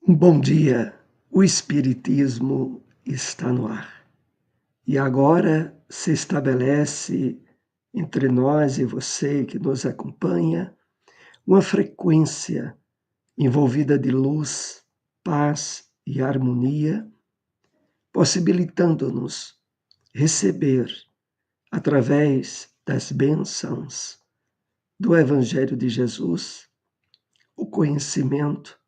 Bom dia, o Espiritismo está no ar. E agora se estabelece entre nós e você que nos acompanha uma frequência envolvida de luz, paz e harmonia, possibilitando-nos receber, através das bênçãos do Evangelho de Jesus, o conhecimento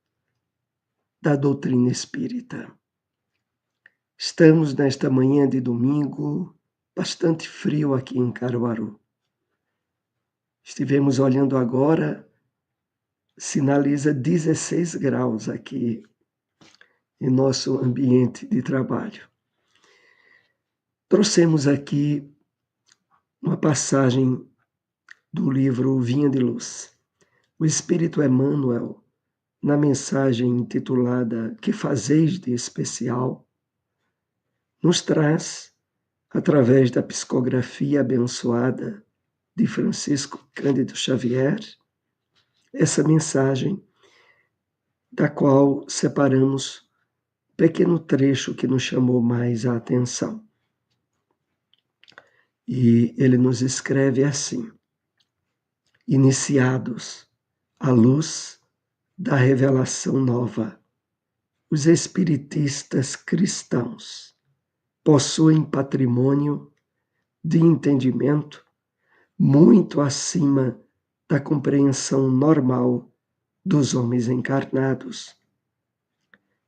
da doutrina espírita. Estamos nesta manhã de domingo, bastante frio aqui em Caruaru. Estivemos olhando agora, sinaliza 16 graus aqui em nosso ambiente de trabalho. Trouxemos aqui uma passagem do livro Vinha de Luz. O Espírito Emmanuel, na mensagem intitulada Que Fazeis de Especial, nos traz, através da psicografia abençoada de Francisco Cândido Xavier, essa mensagem da qual separamos um pequeno trecho que nos chamou mais a atenção. E ele nos escreve assim: iniciados à luz da revelação nova, os espiritistas cristãos possuem patrimônio de entendimento muito acima da compreensão normal dos homens encarnados.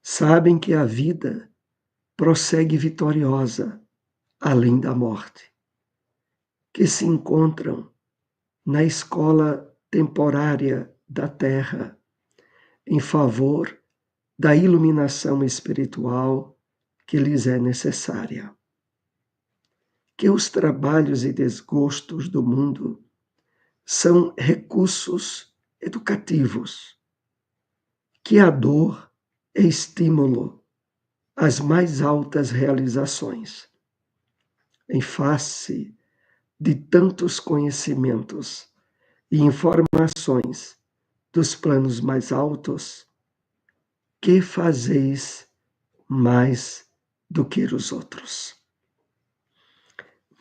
Sabem que a vida prossegue vitoriosa além da morte, que se encontram na escola temporária da Terra em favor da iluminação espiritual que lhes é necessária. Que os trabalhos e desgostos do mundo são recursos educativos, que a dor é estímulo às mais altas realizações. Em face de tantos conhecimentos e informações dos planos mais altos, que fazeis mais do que os outros?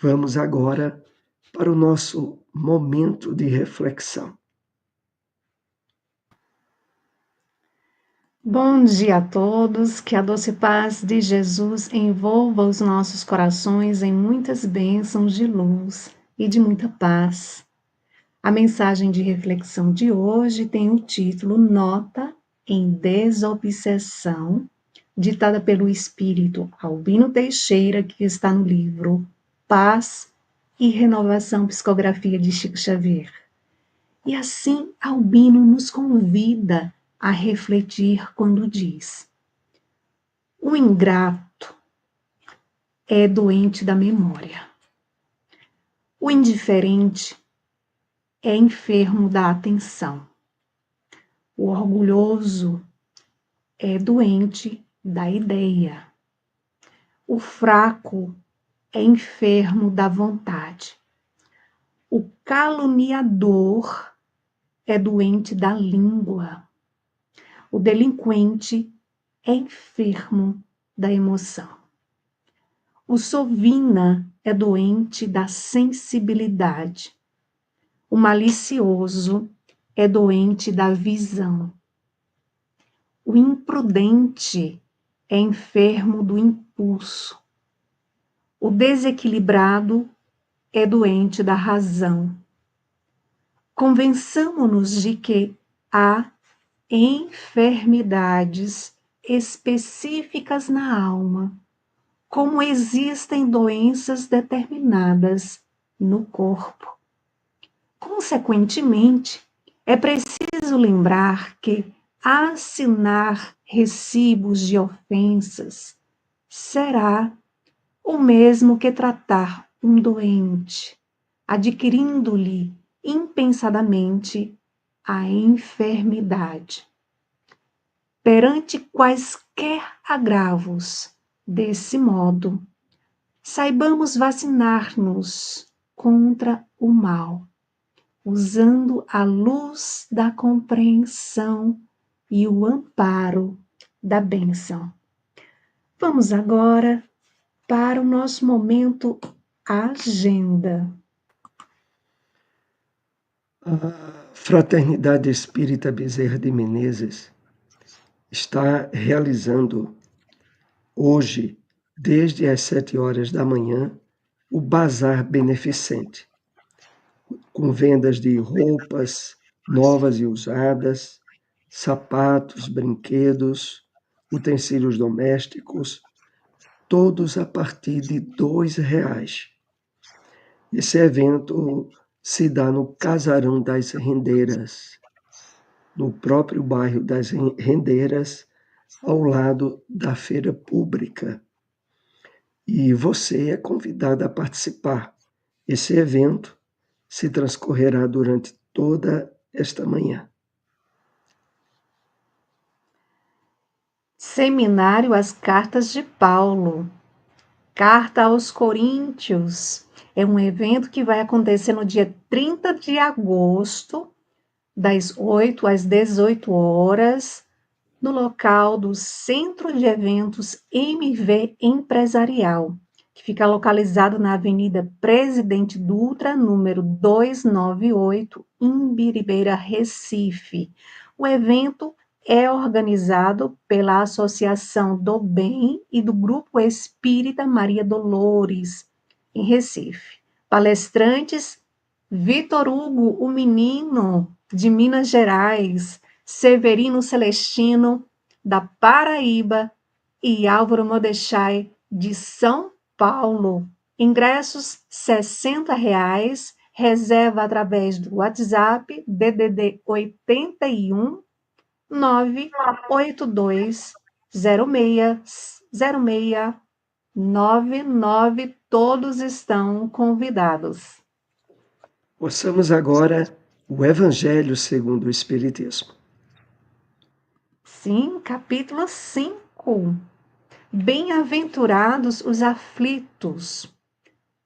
Vamos agora para o nosso momento de reflexão. Bom dia a todos, que a doce paz de Jesus envolva os nossos corações em muitas bênçãos de luz e de muita paz. A mensagem de reflexão de hoje tem o título Nota em Desobsessão, ditada pelo espírito Albino Teixeira, que está no livro Paz e Renovação, Psicografia de Chico Xavier. E assim Albino nos convida a refletir quando diz: o ingrato é doente da memória. O indiferente é enfermo da atenção. O orgulhoso é doente da ideia. O fraco é enfermo da vontade. O caluniador é doente da língua. O delinquente é enfermo da emoção. O sovina é doente da sensibilidade. O malicioso é doente da visão. O imprudente é enfermo do impulso. O desequilibrado é doente da razão. Convençamo-nos de que há enfermidades específicas na alma, como existem doenças determinadas no corpo. Consequentemente, é preciso lembrar que assinar recibos de ofensas será o mesmo que tratar um doente, adquirindo-lhe impensadamente a enfermidade. Perante quaisquer agravos, desse modo, saibamos vacinar-nos contra o mal, usando a luz da compreensão e o amparo da bênção. Vamos agora para o nosso momento agenda. A Fraternidade Espírita Bezerra de Menezes está realizando hoje, desde as 7 horas da manhã, o Bazar Beneficente, com vendas de roupas novas e usadas, sapatos, brinquedos, utensílios domésticos, todos a partir de R$ 2. Esse evento se dá no Casarão das Rendeiras, no próprio bairro das Rendeiras, ao lado da feira pública. E você é convidado a participar. Esse evento se transcorrerá durante toda esta manhã. Seminário As Cartas de Paulo. Carta aos Coríntios. É um evento que vai acontecer no dia 30 de agosto, das 8 às 18 horas, no local do Centro de Eventos MV Empresarial, que fica localizado na Avenida Presidente Dutra, número 298, em Biribeira, Recife. O evento é organizado pela Associação do Bem e do Grupo Espírita Maria Dolores, em Recife. Palestrantes: Vitor Hugo, o Menino, de Minas Gerais, Severino Celestino, da Paraíba, e Álvaro Modechai, de São Paulo. Ingressos R$ 60, reserva através do WhatsApp DDD 81 982 060699. Todos estão convidados. Ouçamos agora o Evangelho segundo o Espiritismo. Sim, capítulo 5. Bem-aventurados os aflitos,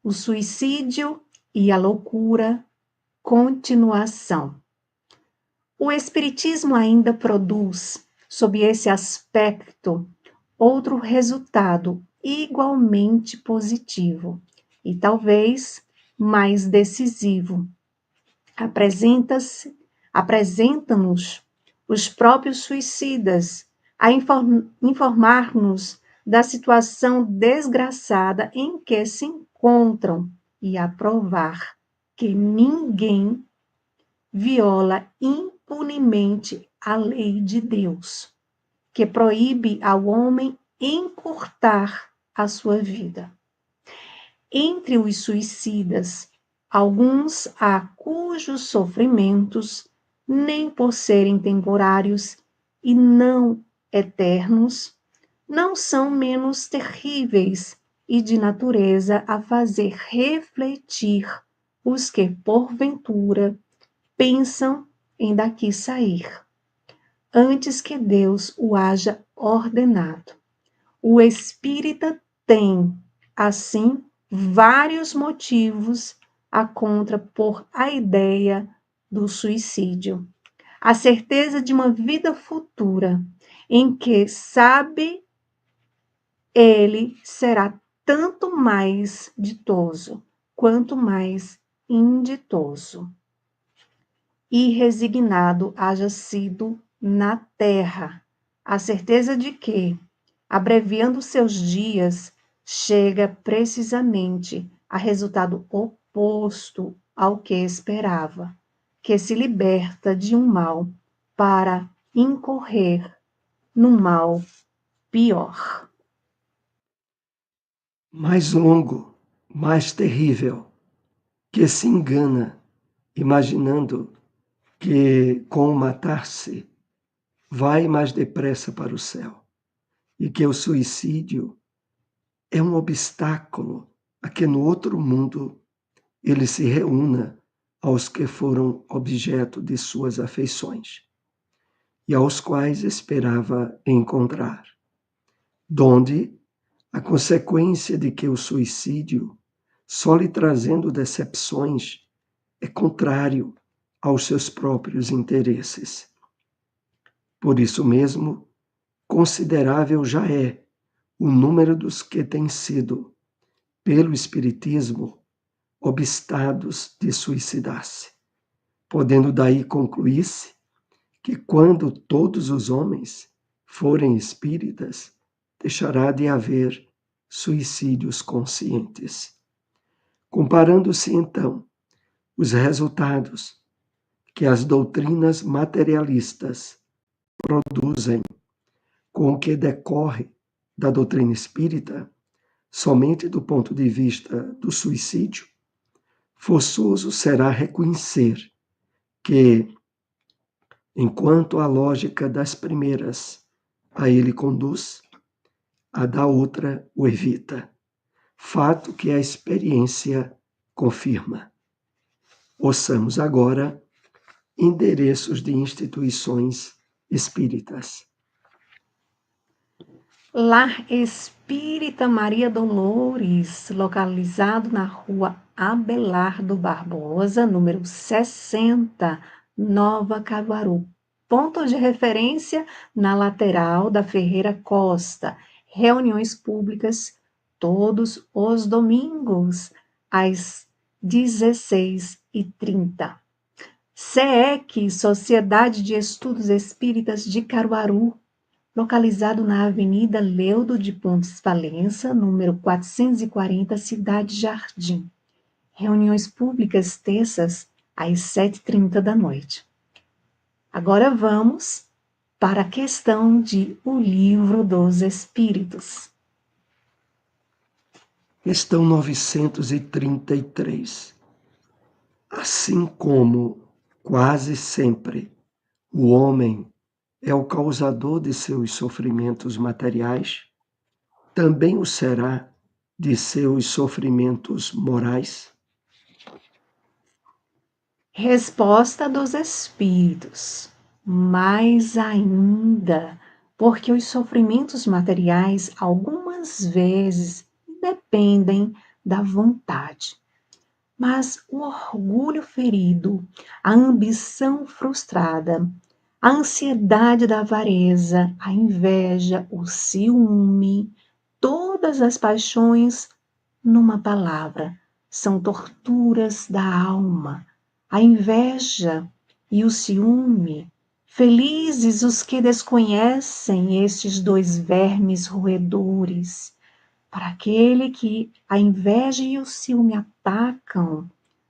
o suicídio e a loucura, continuação. O Espiritismo ainda produz, sob esse aspecto, outro resultado igualmente positivo e talvez mais decisivo. Apresenta-nos os próprios suicidas a informar-nos da situação desgraçada em que se encontram e a provar que ninguém viola impunemente a lei de Deus, que proíbe ao homem encurtar a sua vida. Entre os suicidas, alguns há cujos sofrimentos, nem por serem temporários e não eternos, não são menos terríveis e de natureza a fazer refletir os que, porventura, pensam em daqui sair, antes que Deus o haja ordenado. O espírita tem, assim, vários motivos a contrapor a ideia do suicídio. A certeza de uma vida futura, em que sabe ele será tanto mais ditoso, quanto mais inditoso. E resignado haja sido na terra, a certeza de que, abreviando seus dias, chega precisamente a resultado oposto ao que esperava, que se liberta de um mal para incorrer num mal pior. Mais longo, mais terrível, que se engana, imaginando que com o matar-se vai mais depressa para o céu, e que o suicídio é um obstáculo a que no outro mundo ele se reúna aos que foram objeto de suas afeições e aos quais esperava encontrar, donde a consequência de que o suicídio, só lhe trazendo decepções, é contrário aos seus próprios interesses. Por isso mesmo, considerável já é o número dos que têm sido, pelo Espiritismo, obstados de suicidar-se, podendo daí concluir-se que quando todos os homens forem espíritas, deixará de haver suicídios conscientes. Comparando-se, então, os resultados que as doutrinas materialistas produzem com o que decorre da doutrina espírita, somente do ponto de vista do suicídio, forçoso será reconhecer que, enquanto a lógica das primeiras a ele conduz, a da outra o evita, fato que a experiência confirma. Ouçamos agora endereços de instituições espíritas. Lar Espírita Maria Dolores, localizado na rua Abelardo Barbosa, número 60, Nova Caruaru. Ponto de referência na lateral da Ferreira Costa. Reuniões públicas todos os domingos, às 16h30. SEEC, Sociedade de Estudos Espíritas de Caruaru, localizado na Avenida Leudo de Pontes Valença, número 440, Cidade Jardim. Reuniões públicas terças às 7h30 da noite. Agora vamos para a questão de O Livro dos Espíritos. Questão 933. Assim como, quase sempre, o homem é o causador de seus sofrimentos materiais, também o será de seus sofrimentos morais? Resposta dos Espíritos. Mais ainda, porque os sofrimentos materiais algumas vezes dependem da vontade. Mas o orgulho ferido, a ambição frustrada, a ansiedade da avareza, a inveja, o ciúme, todas as paixões, numa palavra, são torturas da alma. A inveja e o ciúme, felizes os que desconhecem estes dois vermes roedores. Para aquele que a inveja e o ciúme atacam,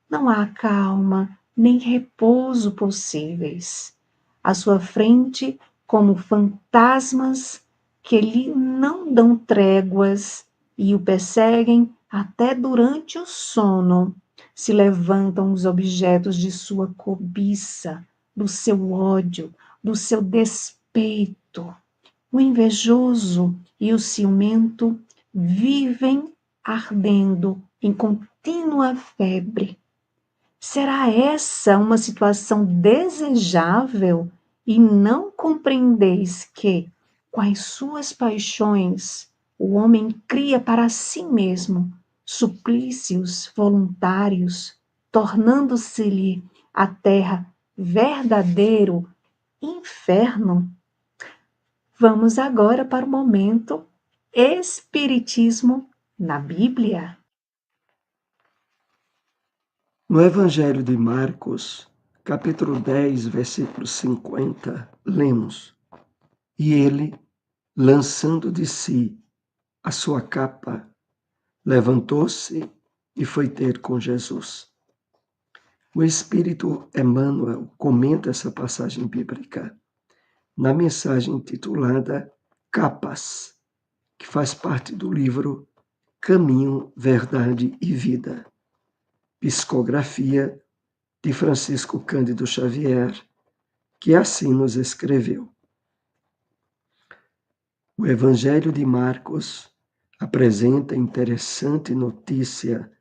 não há calma nem repouso possíveis. À sua frente, como fantasmas que lhe não dão tréguas e o perseguem até durante o sono, se levantam os objetos de sua cobiça, do seu ódio, do seu despeito. O invejoso e o ciumento vivem ardendo em contínua febre. Será essa uma situação desejável e não compreendeis que, com as suas paixões, o homem cria para si mesmo suplícios voluntários, tornando-se-lhe a terra verdadeiro inferno? Vamos agora para o momento Espiritismo na Bíblia. No Evangelho de Marcos, capítulo 10, versículo 50, lemos: E ele, lançando de si a sua capa, levantou-se e foi ter com Jesus. O Espírito Emmanuel comenta essa passagem bíblica na mensagem intitulada Capas, que faz parte do livro Caminho, Verdade e Vida, psicografia de Francisco Cândido Xavier, que assim nos escreveu. O Evangelho de Marcos apresenta interessante notícia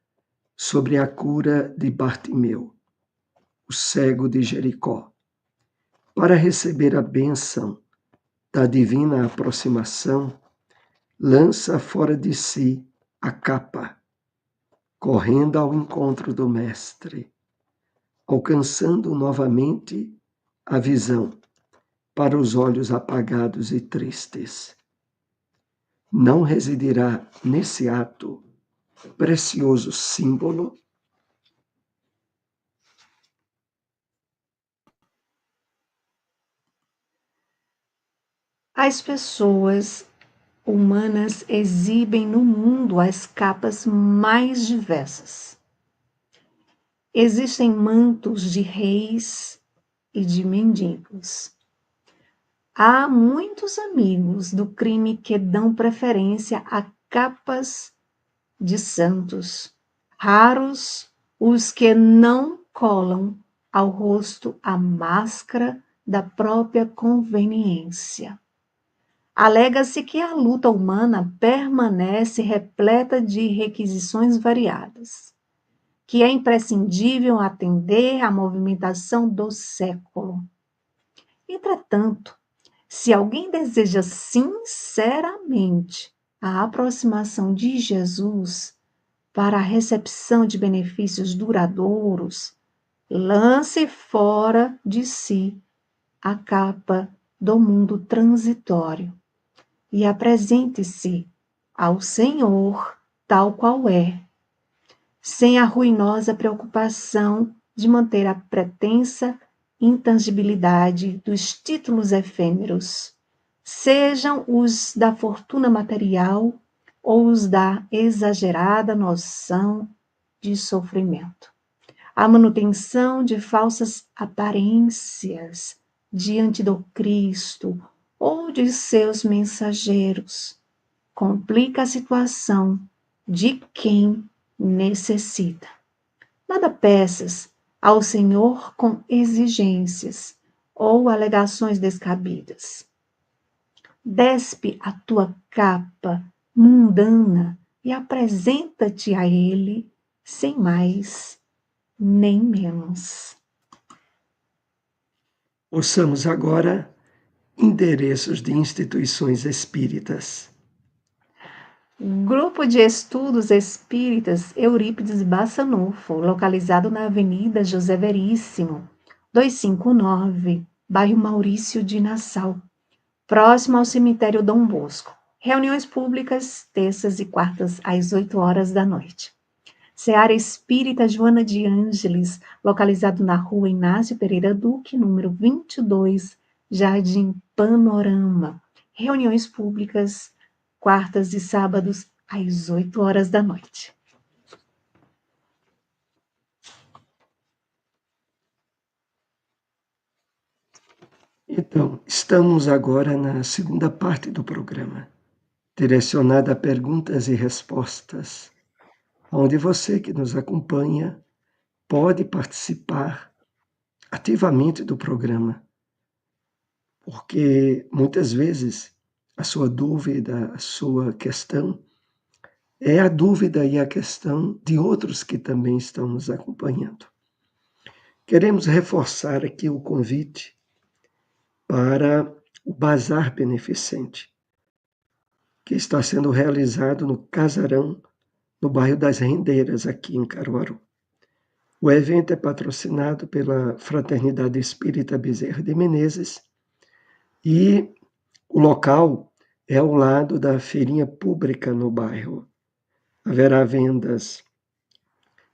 sobre a cura de Bartimeu, o cego de Jericó. Para receber a bênção da divina aproximação, lança fora de si a capa, correndo ao encontro do Mestre, alcançando novamente a visão, para os olhos apagados e tristes. Não residirá nesse ato precioso símbolo as pessoas humanas exibem no mundo as capas mais diversas. Existem mantos de reis e de mendigos. Há muitos amigos do crime que dão preferência a capas de santos. Raros os que não colam ao rosto a máscara da própria conveniência. Alega-se que a luta humana permanece repleta de requisições variadas, que é imprescindível atender à movimentação do século. Entretanto, se alguém deseja sinceramente a aproximação de Jesus para a recepção de benefícios duradouros, lance fora de si a capa do mundo transitório e apresente-se ao Senhor tal qual é, sem a ruinosa preocupação de manter a pretensa intangibilidade dos títulos efêmeros, sejam os da fortuna material ou os da exagerada noção de sofrimento. A manutenção de falsas aparências diante do Cristo ou de seus mensageiros complica a situação de quem necessita. Nada peças ao Senhor com exigências ou alegações descabidas. Despe a tua capa mundana e apresenta-te a Ele sem mais nem menos. Ouçamos agora endereços de instituições espíritas. Grupo de Estudos Espíritas Eurípides Bassanufo, localizado na Avenida José Veríssimo, 259, bairro Maurício de Nassau, próximo ao cemitério Dom Bosco. Reuniões públicas, terças e quartas, às 8 horas da noite. Seara Espírita Joana de Ângeles, localizado na rua Inácio Pereira Duque, número 22, Jardim Panorama. Reuniões públicas, quartas e sábados, às 8 horas da noite. Então, estamos agora na segunda parte do programa, direcionada a perguntas e respostas, onde você que nos acompanha pode participar ativamente do programa, porque muitas vezes a sua dúvida, a sua questão, é a dúvida e a questão de outros que também estão nos acompanhando. Queremos reforçar aqui o convite para o Bazar Beneficente, que está sendo realizado no Casarão, no bairro das Rendeiras, aqui em Caruaru. O evento é patrocinado pela Fraternidade Espírita Bezerra de Menezes e o local é ao lado da feirinha pública no bairro. Haverá vendas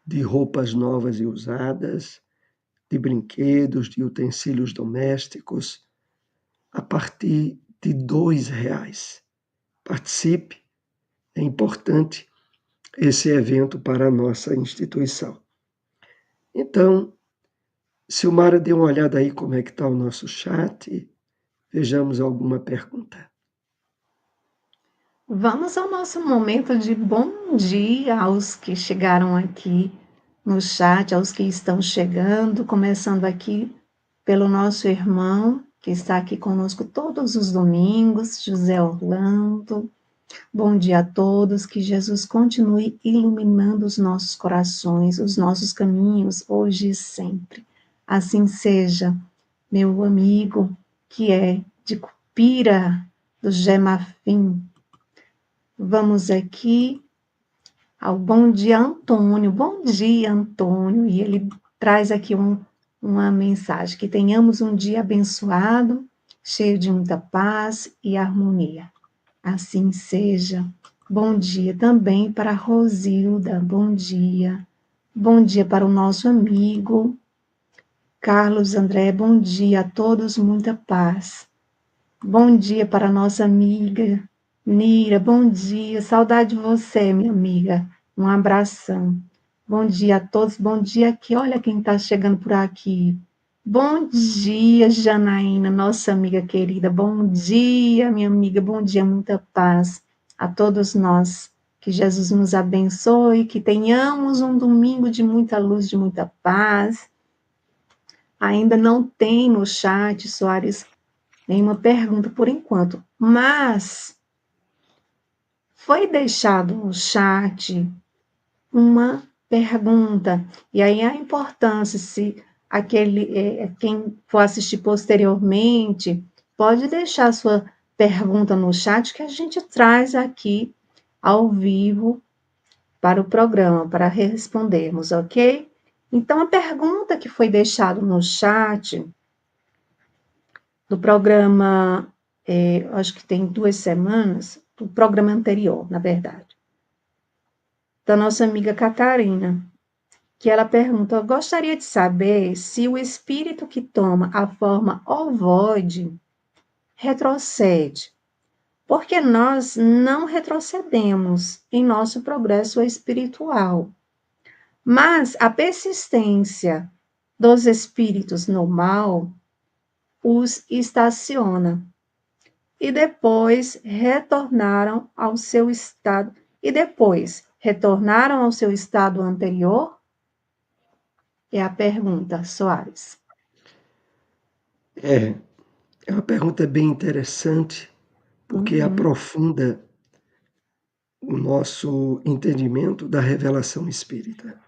de roupas novas e usadas, de brinquedos, de utensílios domésticos, a partir de R$2. Participe, é importante esse evento para a nossa instituição. Então, Silmara, dê uma olhada aí como é que está o nosso chat, vejamos alguma pergunta. Vamos ao nosso momento de bom dia aos que chegaram aqui no chat, aos que estão chegando, começando aqui pelo nosso irmão, que está aqui conosco todos os domingos, José Orlando. Bom dia a todos, que Jesus continue iluminando os nossos corações, os nossos caminhos, hoje e sempre. Assim seja, meu amigo, que é de Cupira, do Gemafim. Vamos aqui ao bom dia, Antônio. Bom dia, Antônio. E ele traz aqui uma mensagem: que tenhamos um dia abençoado, cheio de muita paz e harmonia. Assim seja. Bom dia também para a Rosilda, bom dia. Bom dia para o nosso amigo Carlos André, bom dia a todos, muita paz. Bom dia para a nossa amiga Nira, bom dia, saudade de você, minha amiga. Um abração. Bom dia a todos, bom dia aqui. Olha quem está chegando por aqui. Bom dia, Janaína, nossa amiga querida. Bom dia, minha amiga. Bom dia, muita paz a todos nós. Que Jesus nos abençoe, que tenhamos um domingo de muita luz, de muita paz. Ainda não tem no chat, Soares, nenhuma pergunta por enquanto, mas foi deixado no chat uma pergunta, e aí a importância, se quem for assistir posteriormente, pode deixar sua pergunta no chat que a gente traz aqui ao vivo para o programa, para respondermos, ok? Então, a pergunta que foi deixada no chat do programa, acho que tem 2 semanas, do programa anterior, na verdade, da nossa amiga Catarina, que ela pergunta: eu gostaria de saber se o espírito que toma a forma ovoide retrocede, porque nós não retrocedemos em nosso progresso espiritual, mas a persistência dos espíritos no mal os estaciona e depois retornaram ao seu estado anterior? É a pergunta, Soares. É uma pergunta bem interessante, porque aprofunda o nosso entendimento da revelação espírita.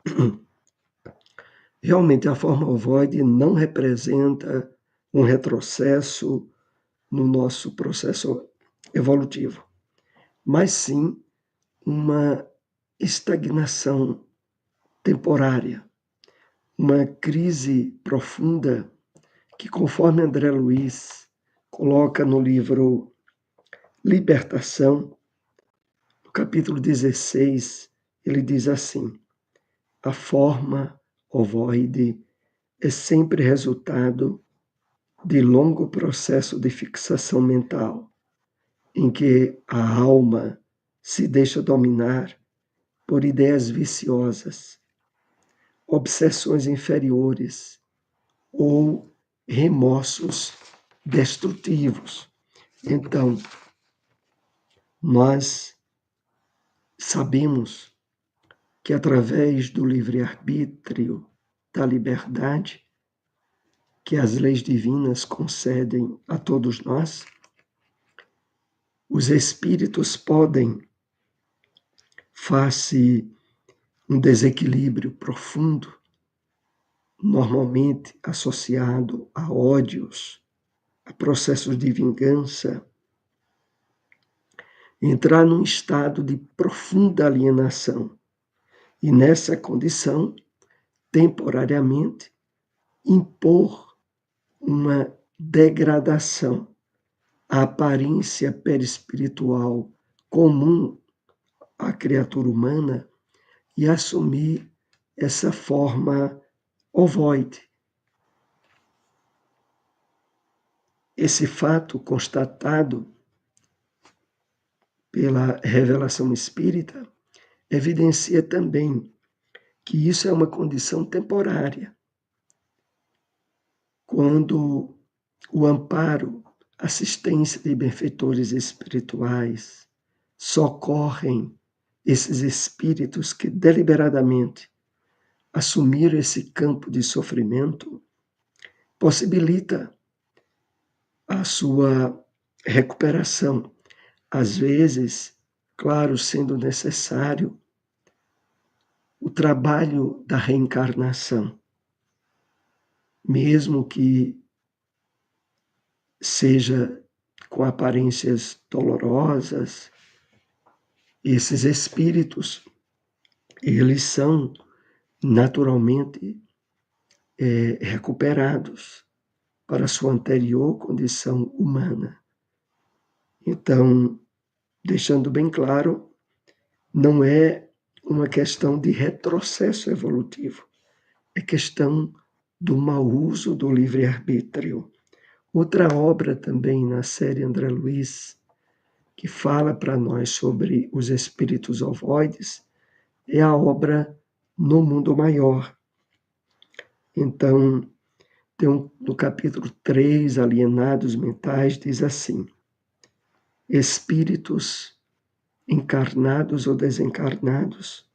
Realmente, a forma ovoide não representa um retrocesso no nosso processo evolutivo, mas sim uma estagnação temporária, uma crise profunda que, conforme André Luiz coloca no livro Libertação, no capítulo 16, ele diz assim: a forma ovoide é sempre resultado de longo processo de fixação mental, em que a alma se deixa dominar por ideias viciosas, obsessões inferiores ou remorsos destrutivos. Então, nós sabemos que através do livre-arbítrio, da liberdade, que as leis divinas concedem a todos nós, os espíritos podem, face um desequilíbrio profundo, normalmente associado a ódios, a processos de vingança, entrar num estado de profunda alienação. E nessa condição, temporariamente, impor uma degradação à aparência perispiritual comum à criatura humana e assumir essa forma ovoide. Esse fato constatado pela revelação espírita evidencia também que isso é uma condição temporária. Quando o amparo, assistência de benfeitores espirituais socorrem esses espíritos que deliberadamente assumiram esse campo de sofrimento, possibilita a sua recuperação. Às vezes, claro, sendo necessário o trabalho da reencarnação, mesmo que seja com aparências dolorosas, esses espíritos, eles são naturalmente recuperados para a sua anterior condição humana. Então, deixando bem claro, não é uma questão de retrocesso evolutivo, é questão do mau uso do livre-arbítrio. Outra obra também na série André Luiz, que fala para nós sobre os espíritos ovoides, é a obra No Mundo Maior. Então, no capítulo 3, Alienados Mentais, diz assim: espíritos encarnados ou desencarnados,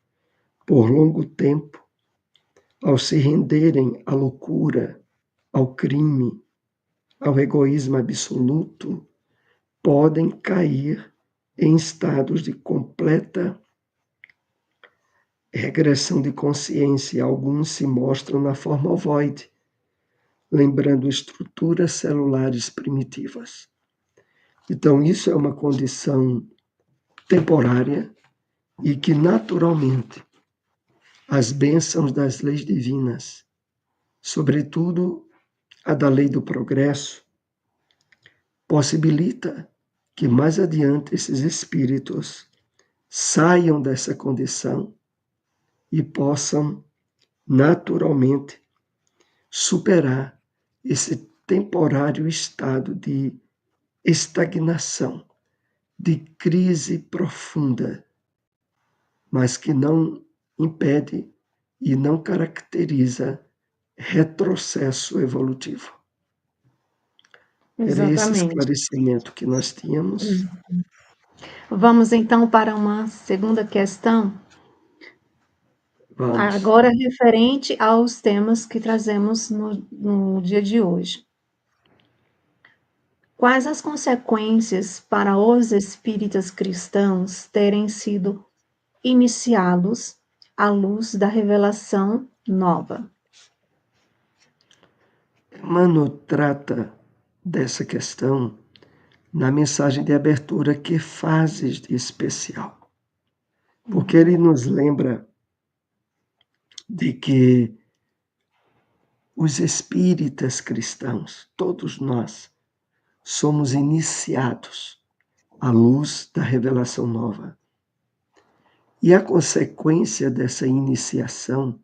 por longo tempo, ao se renderem à loucura, ao crime, ao egoísmo absoluto, podem cair em estados de completa regressão de consciência. Alguns se mostram na forma ovoide, lembrando estruturas celulares primitivas. Então, isso é uma condição temporária e que, naturalmente, as bênçãos das leis divinas, sobretudo a da lei do progresso, possibilita que mais adiante esses espíritos saiam dessa condição e possam naturalmente superar esse temporário estado de estagnação, de crise profunda, mas que não impede e não caracteriza retrocesso evolutivo. Era esse Exatamente. esclarecimento que nós tínhamos. Vamos então para uma segunda questão, Vamos. agora referente aos temas que trazemos no dia de hoje. Quais as consequências para os espíritas cristãos terem sido iniciados à luz da revelação nova? Emmanuel trata dessa questão na mensagem de abertura Que Fazes de Especial, porque ele nos lembra de que os espíritas cristãos, todos nós, somos iniciados à luz da revelação nova. E a consequência dessa iniciação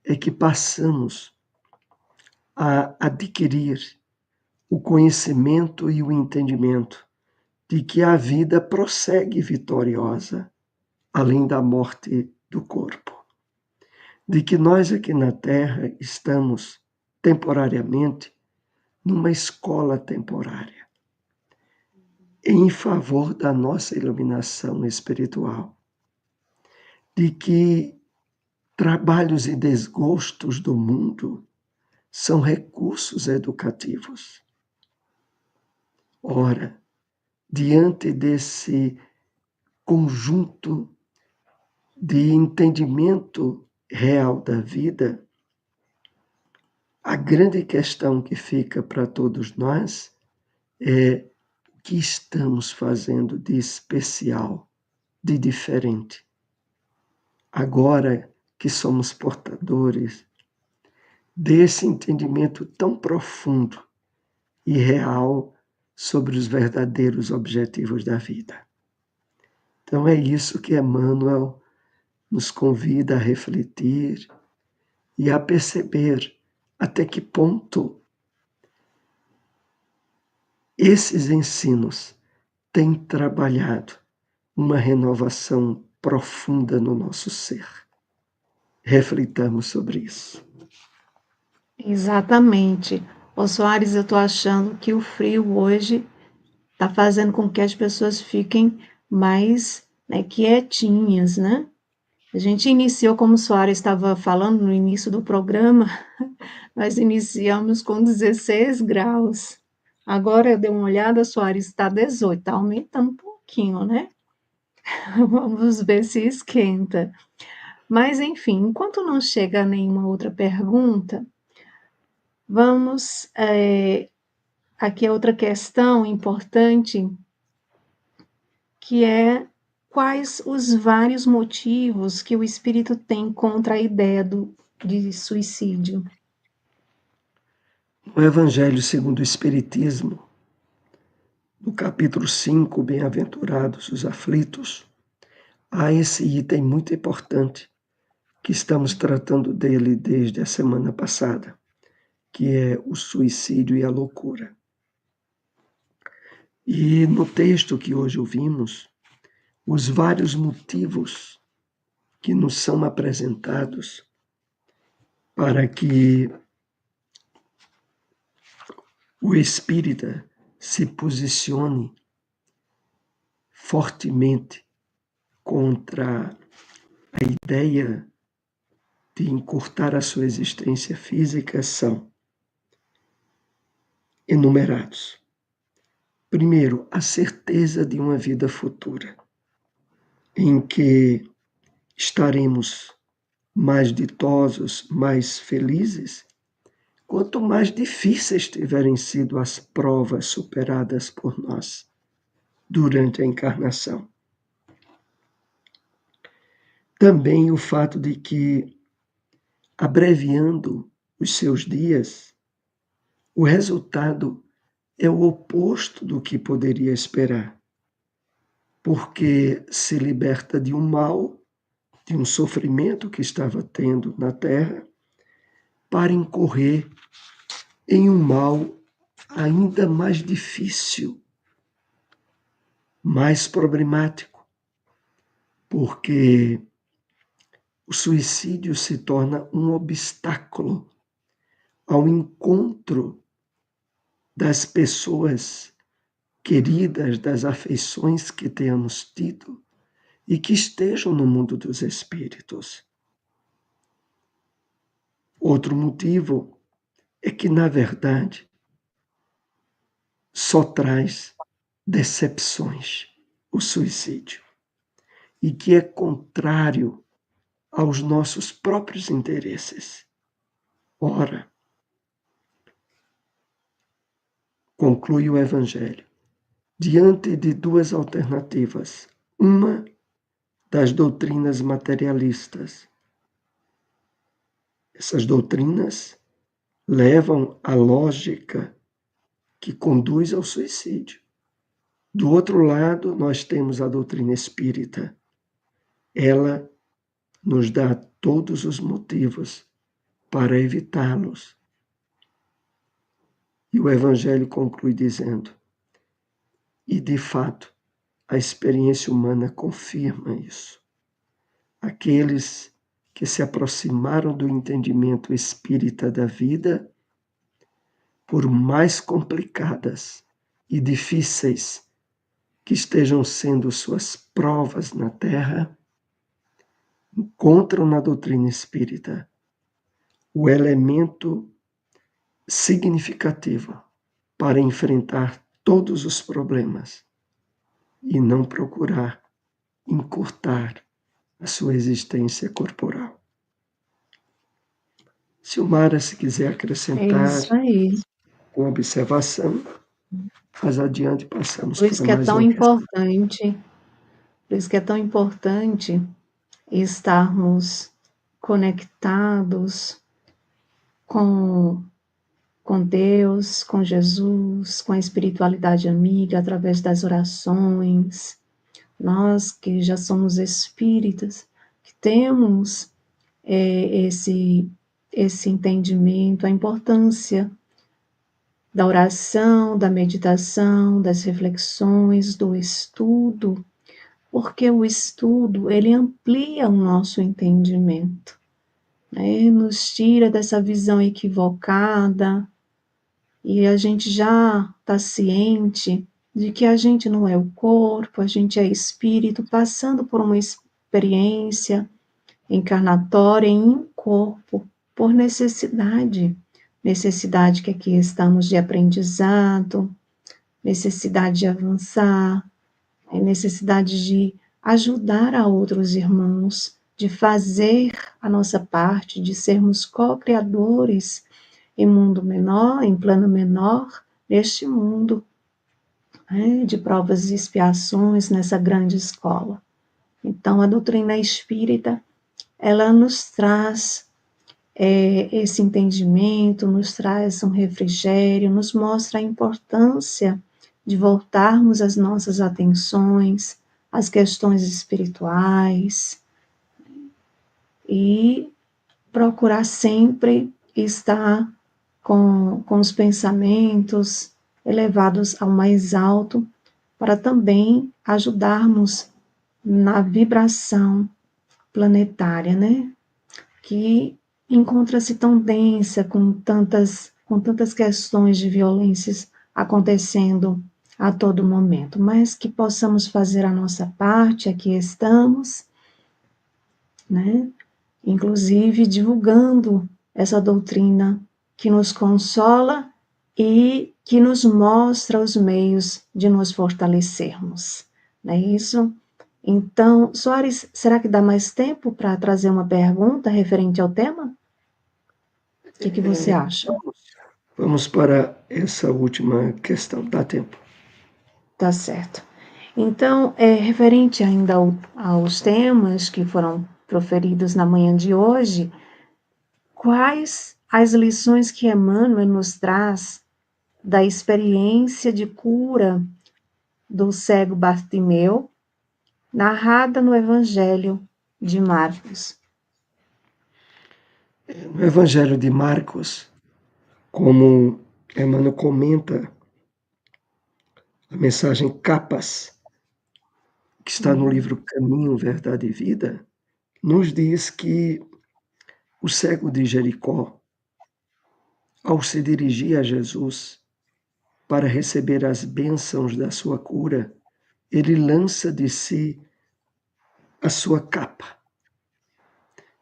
é que passamos a adquirir o conhecimento e o entendimento de que a vida prossegue vitoriosa, além da morte do corpo. De que nós aqui na Terra estamos temporariamente numa escola temporária, em favor da nossa iluminação espiritual. De que trabalhos e desgostos do mundo são recursos educativos. Ora, diante desse conjunto de entendimento real da vida, a grande questão que fica para todos nós é o que estamos fazendo de especial, de diferente. Agora que somos portadores desse entendimento tão profundo e real sobre os verdadeiros objetivos da vida. Então é isso que Emmanuel nos convida a refletir e a perceber até que ponto esses ensinos têm trabalhado uma renovação profunda no nosso ser. Reflitamos sobre isso. Exatamente. Ô Soares, eu estou achando que o frio hoje está fazendo com que as pessoas fiquem mais, né, quietinhas, né? A gente iniciou, como o Soares estava falando no início do programa, nós iniciamos com 16 graus. Agora eu dei uma olhada, Soares, está 18, está aumentando um pouquinho, né? Vamos ver se esquenta. Mas, enfim, enquanto não chega nenhuma outra pergunta, vamos aqui a outra questão importante, que é quais os vários motivos que o espírito tem contra a ideia de suicídio. No Evangelho segundo o Espiritismo, no capítulo 5, Bem-aventurados os aflitos, há esse item muito importante que estamos tratando dele desde a semana passada, que é o suicídio e a loucura. E no texto que hoje ouvimos, os vários motivos que nos são apresentados para que o espírita se posicione fortemente contra a ideia de encurtar a sua existência física são enumerados. Primeiro, a certeza de uma vida futura, em que estaremos mais ditosos, mais felizes, quanto mais difíceis tiverem sido as provas superadas por nós durante a encarnação. Também o fato de que, abreviando os seus dias, o resultado é o oposto do que poderia esperar, porque se liberta de um mal, de um sofrimento que estava tendo na Terra, para incorrer em um mal ainda mais difícil, mais problemático, porque o suicídio se torna um obstáculo ao encontro das pessoas queridas, das afeições que tenhamos tido e que estejam no mundo dos espíritos. Outro motivo é que, na verdade, só traz decepções o suicídio e que é contrário aos nossos próprios interesses. Ora, conclui o Evangelho, diante de duas alternativas, uma das doutrinas materialistas. Essas doutrinas levam à lógica que conduz ao suicídio. Do outro lado, nós temos a doutrina espírita. Ela nos dá todos os motivos para evitá-los. E o Evangelho conclui dizendo, e de fato, a experiência humana confirma isso. Aqueles que se aproximaram do entendimento espírita da vida, por mais complicadas e difíceis que estejam sendo suas provas na Terra, encontram na doutrina espírita o elemento significativo para enfrentar todos os problemas e não procurar encurtar a sua existência corporal. Silmara, se quiser É acrescentar isso aí. com observação, mais adiante passamos Por isso para que é mais tão uma questão. importante, por isso que é tão importante estarmos conectados com, com Deus, com Jesus, com a espiritualidade amiga, através das orações. Nós que já somos espíritas, que temos esse entendimento, a importância da oração, da meditação, das reflexões, do estudo, porque o estudo, ele amplia o nosso entendimento, né? Nos tira dessa visão equivocada e a gente já está ciente de que a gente não é o corpo, a gente é espírito passando por uma experiência encarnatória em um corpo, por necessidade que aqui estamos de aprendizado, necessidade de avançar, necessidade de ajudar a outros irmãos, de fazer a nossa parte, de sermos co-criadores em mundo menor, em plano menor, neste mundo, né, de provas e expiações nessa grande escola. Então, a doutrina espírita, ela nos traz esse entendimento, nos traz um refrigério, nos mostra a importância de voltarmos as nossas atenções às questões espirituais e procurar sempre estar com os pensamentos elevados ao mais alto, para também ajudarmos na vibração planetária, né? Que encontra-se tão densa, com tantas questões de violências acontecendo a todo momento, mas que possamos fazer a nossa parte, aqui estamos, né? Inclusive divulgando essa doutrina que nos consola e que nos mostra os meios de nos fortalecermos, não é isso? Então, Soares, será que dá mais tempo para trazer uma pergunta referente ao tema? O que você acha? Vamos para essa última questão, dá tempo. Tá certo. Então, referente ainda aos temas que foram proferidos na manhã de hoje, quais as lições que Emmanuel nos traz da experiência de cura do cego Bartimeu, narrada no Evangelho de Marcos? No Evangelho de Marcos, como Emmanuel comenta a mensagem Capas, que está no livro Caminho, Verdade e Vida, nos diz que o cego de Jericó, ao se dirigir a Jesus para receber as bênçãos da sua cura, ele lança de si a sua capa.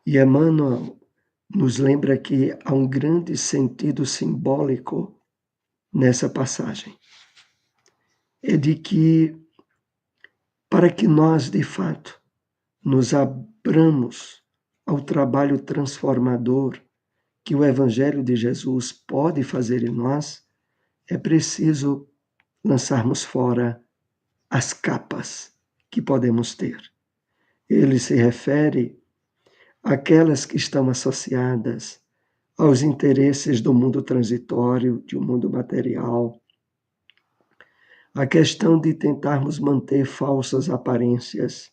E Emmanuel nos lembra que há um grande sentido simbólico nessa passagem. É de que, para que nós, de fato, nos abramos ao trabalho transformador que o Evangelho de Jesus pode fazer em nós, é preciso lançarmos fora as capas que podemos ter. Ele se refere àquelas que estão associadas aos interesses do mundo transitório, de um mundo material, a questão de tentarmos manter falsas aparências,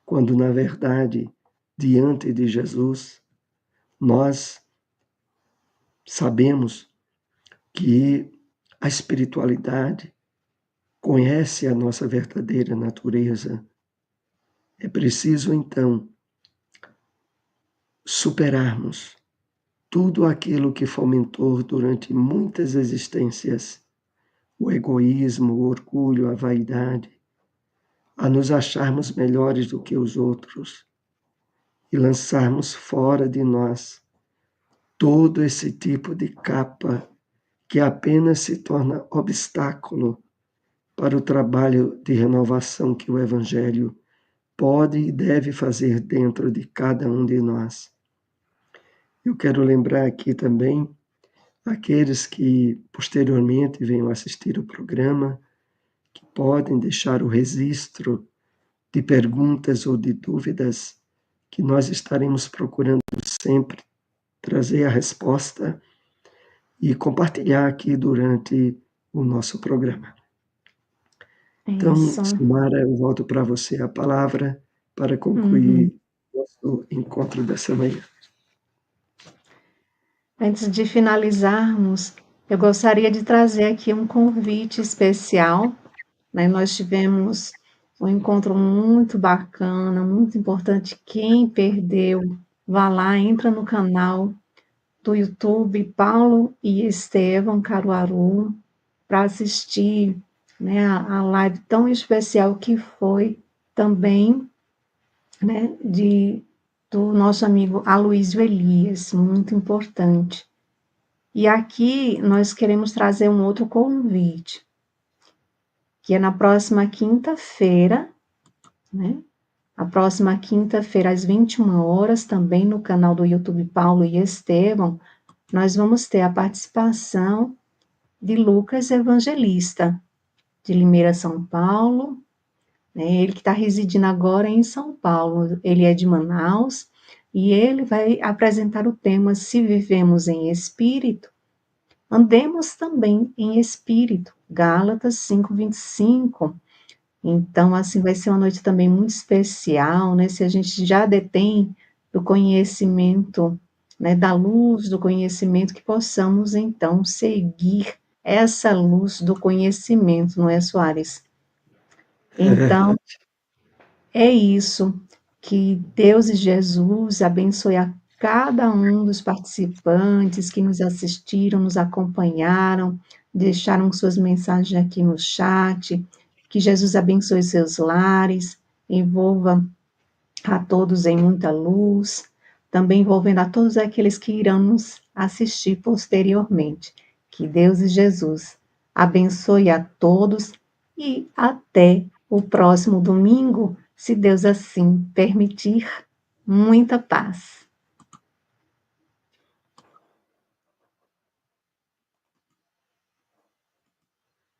quando, na verdade, diante de Jesus, nós sabemos que a espiritualidade conhece a nossa verdadeira natureza. É preciso, então, superarmos tudo aquilo que fomentou durante muitas existências o egoísmo, o orgulho, a vaidade, a nos acharmos melhores do que os outros e lançarmos fora de nós todo esse tipo de capa que apenas se torna obstáculo para o trabalho de renovação que o Evangelho pode e deve fazer dentro de cada um de nós. Eu quero lembrar aqui também aqueles que posteriormente venham assistir o programa, que podem deixar o registro de perguntas ou de dúvidas, que nós estaremos procurando sempre trazer a resposta e compartilhar aqui durante o nosso programa. Então, Silmara, eu volto para você a palavra para concluir nosso encontro dessa manhã. Antes de finalizarmos, eu gostaria de trazer aqui um convite especial, né? Nós tivemos um encontro muito bacana, muito importante. Quem perdeu, vá lá, entra no canal do YouTube Paulo e Estevão Caruaru para assistir, né, a live tão especial que foi também, né, do nosso amigo Aloysio Elias, muito importante. E aqui nós queremos trazer um outro convite, que é na próxima quinta-feira, né? A próxima quinta-feira, às 21 horas, também no canal do YouTube Paulo e Estevão, nós vamos ter a participação de Lucas Evangelista, de Limeira, São Paulo, né? Ele que está residindo agora em São Paulo, ele é de Manaus, e ele vai apresentar o tema: se vivemos em espírito, andemos também em espírito. Gálatas 5:25. Então, assim, vai ser uma noite também muito especial, né? Se a gente já detém do conhecimento, né, da luz do conhecimento, que possamos então seguir essa luz do conhecimento, não é, Soares? É Então, verdade. é isso. Que Deus e Jesus abençoe a cada um dos participantes que nos assistiram, nos acompanharam, deixaram suas mensagens aqui no chat. Que Jesus abençoe seus lares, envolva a todos em muita luz, também envolvendo a todos aqueles que irão nos assistir posteriormente. Que Deus e Jesus abençoe a todos e até o próximo domingo, se Deus assim permitir. Muita paz.